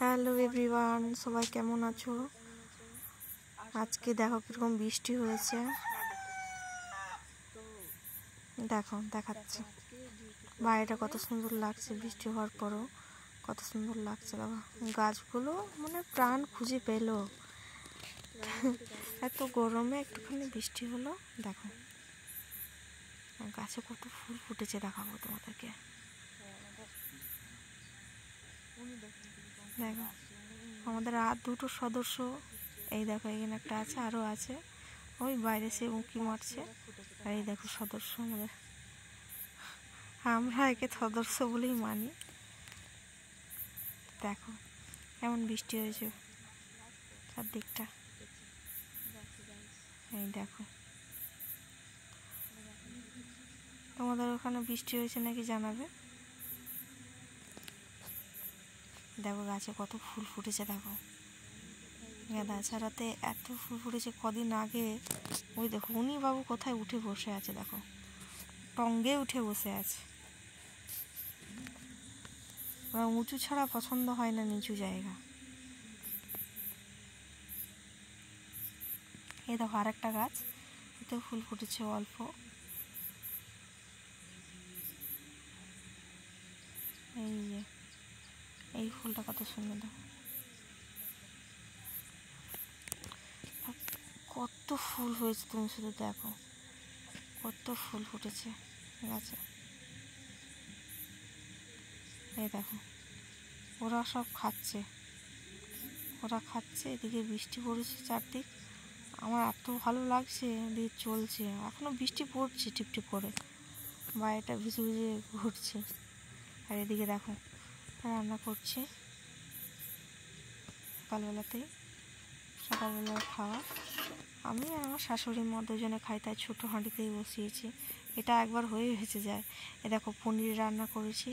Hello everyone, সবাই কেমন আছো? আজকে দেখো কিরকম বৃষ্টি হয়েছে। দেখো দেখাচ্ছি বাইরেটা কত সুন্দর লাগছে, বৃষ্টি হওয়ার পরও কত সুন্দর লাগছে। দেখো গাছগুলো মানে প্রাণ খুঁজে পেল। এত গরমে একটুখানি বৃষ্টি হলো। দেখো গাছে কত ফুল ফুটেছে, দেখাবো তোমাদেরকে। দেখো আমাদের আর দুটো সদস্য, এই দেখো এখানে একটা আছে, আরও আছে, ওই বাইরে সে উঁকি মারছে। আর এই দেখো সদস্য আমাদের, আমরা একে সদস্য বলেই মানি। দেখো কেমন বৃষ্টি হয়েছে চারদিকটা। এই দেখো তোমাদের ওখানে বৃষ্টি হয়েছে নাকি জানাবে। দেখো গাছে কত ফুল ফুটেছে, দেখো গাঁদা ছাড়াতে এত ফুল ফুটেছে। কদিন আগে ওই দেখো উনি বাবু কোথায় উঠে বসে আছে, দেখো টঙ্গে উঠে বসে আছে। উঁচু ছাড়া পছন্দ হয় না, নিচু জায়গা। এই দেখো আর একটা গাছ, এতেও ফুল ফুটেছে অল্প। এই যে এই ফুলটা কত সুন্দর, দেখো কত ফুল হয়েছে, তুমি শুধু দেখো কত ফুল ফুটেছে গাছে। এই দেখো ওরা সব খাচ্ছে, এদিকে বৃষ্টি পড়েছে চারদিক। আমার এত ভালো লাগছে, দিয়ে চলছে, এখনও বৃষ্টি পড়ছে টিপটিপ করে, বাইরেটা ভিজে ভিজে ঘুরছে। আর এদিকে দেখো রান্না করছে সকালবেলার খাওয়া। আমি আর আমার শাশুড়ি মা দুজনে খাই, তাই ছোটো হাঁড়িতেই বসিয়েছি, এটা একবার হয়ে ভেসে যায়। এ দেখো পনির রান্না করেছি।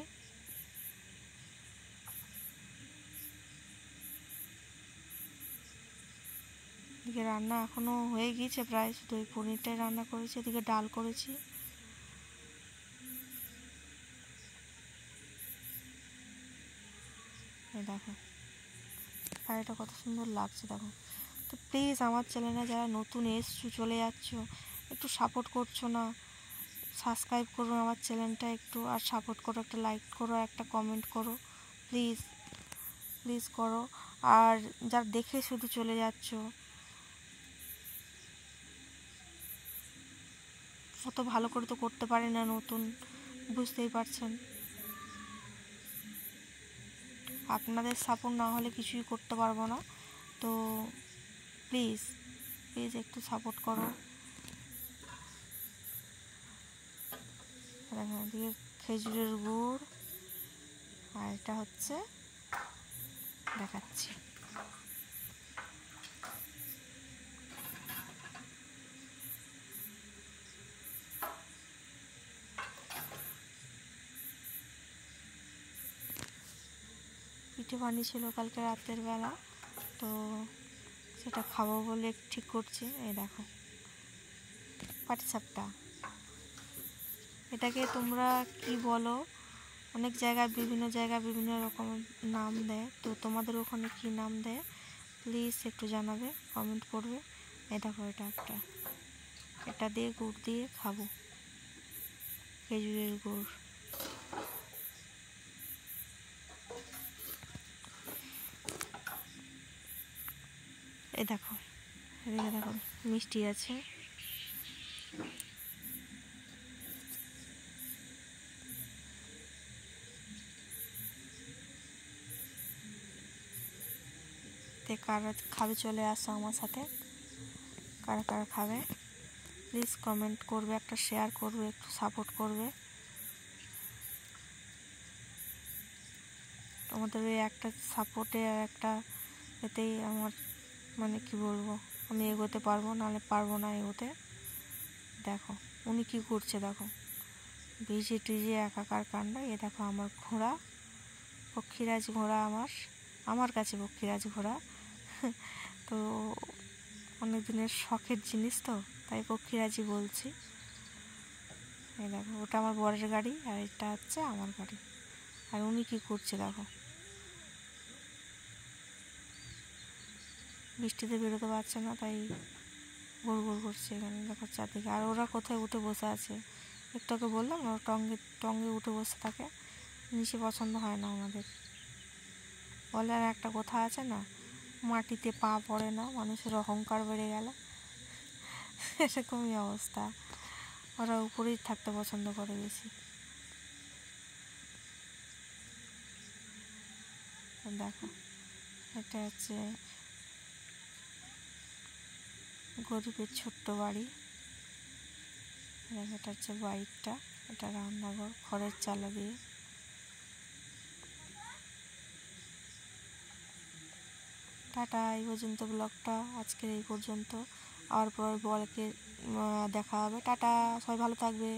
এদিকে রান্না এখনও হয়ে গিয়েছে প্রায়, শুধু ওই পনিরটাই রান্না করেছি। এদিকে ডাল করেছি। এই দেখো শাড়িটা কত সুন্দর লাগছে, দেখো। তো প্লিজ আমার চ্যানেলে যারা নতুন এসছো, চলে যাচ্ছ, একটু সাপোর্ট করছো না, সাবস্ক্রাইব করো আমার চ্যানেলটা একটু, আর সাপোর্ট করো, একটা লাইক করো, একটা কমেন্ট করো, প্লিজ প্লিজ করো। আর যারা দেখে শুধু চলে যাচ্ছ, অত ভালো করে তো করতে পারি না, নতুন, বুঝতেই পারছেন। আপনাদের সাপোর্ট না হলে কিছুই করতে পারবো না। তো প্লিজ প্লিজ একটু সাপোর্ট করো। দেখেন এদিকে খেজুরের গুড়, আর এটা হচ্ছে দেখাচ্ছি, পিঠে বানিয়েছিল কালকে রাতের বেলা, তো সেটা খাবো বলে ঠিক করছি। এই দেখো পাটিসাপটা, এটাকে তোমরা কি বলো, অনেক জায়গায় বিভিন্ন রকম নাম দেয়, তো তোমাদের ওখানে কি নাম দেয় প্লিজ একটু জানাবে, কমেন্ট করবে। এই দেখো এটা দিয়ে গুড় দিয়ে খাবো, খেজুরের গুড়। এই দেখো এদিকে দেখো মিষ্টি আছে। কারা খাবে চলে আসো আমার সাথে, কারা কারা খাবে প্লিজ কমেন্ট করবে, একটা শেয়ার করবে, একটু সাপোর্ট করবে। তোমাদের ওই একটা সাপোর্টে আর একটা এতেই আমার মানে কি বলবো, আমি এগোতে পারবো, নাহলে পারবো না এগোতে। দেখো উনি কি করছে, দেখো ভিজে টিজে একাকার কাণ্ড। এ দেখো আমার ঘোড়া, পক্ষীরাজ ঘোড়া, আমার কাছে পক্ষীরাজ ঘোড়া। তো অনেক দিনের শখের জিনিস, তো তাই পক্ষীরাজই বলছি। এই দেখো ওটা আমার বরের গাড়ি, আর এটা হচ্ছে আমার গাড়ি। আর উনি কি করছে দেখো, বৃষ্টিতে বেরোতে পারছে না, তাই গোড় গোড় করছে এখানে দেখো চারদিকে। আর ওরা কোথায় উঠে বসে আছে, একটু ওকে বললাম না, টঙ্গে টঙ্গে উঠে বসে থাকে, নিচে পছন্দ হয় না ওনাদের। বলে আর একটা কথা আছে না, মাটিতে পা পড়ে না, মানুষের অহংকার বেড়ে গেল, এরকমই অবস্থা। ওরা উপরেই থাকতে পছন্দ করে বেশি। দেখো এটা হচ্ছে গরিবের ছোট্ট বাড়ি। দেখো এটা হচ্ছে বাইকটা, এটা রান্নাঘর খড়ের চালা দিয়ে। টাটা, এই পর্যন্ত ব্লগটা আজকের এই পর্যন্ত। আর পরের ব্লগে দেখা হবে। টাটা, সবাই ভালো থাকবে।